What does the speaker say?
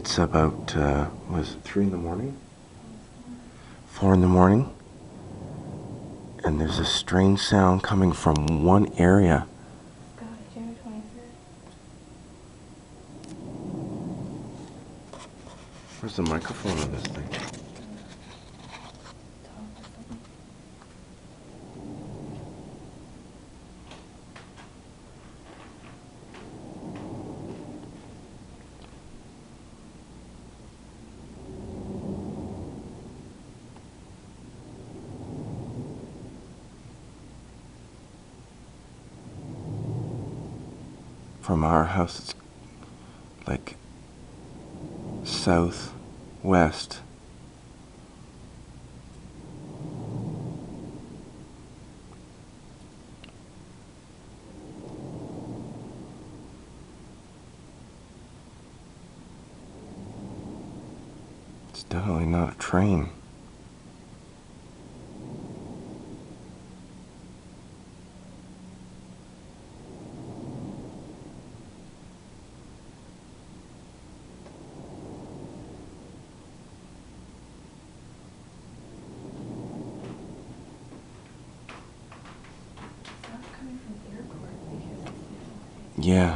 It's about, was it 3 in the morning? 4 in the morning? And there's a strange sound coming from one area. God, January 23rd. Where's the microphone on this thing? From our house, it's like southwest. It's definitely not a train. It's not coming from the airport because it's Yeah,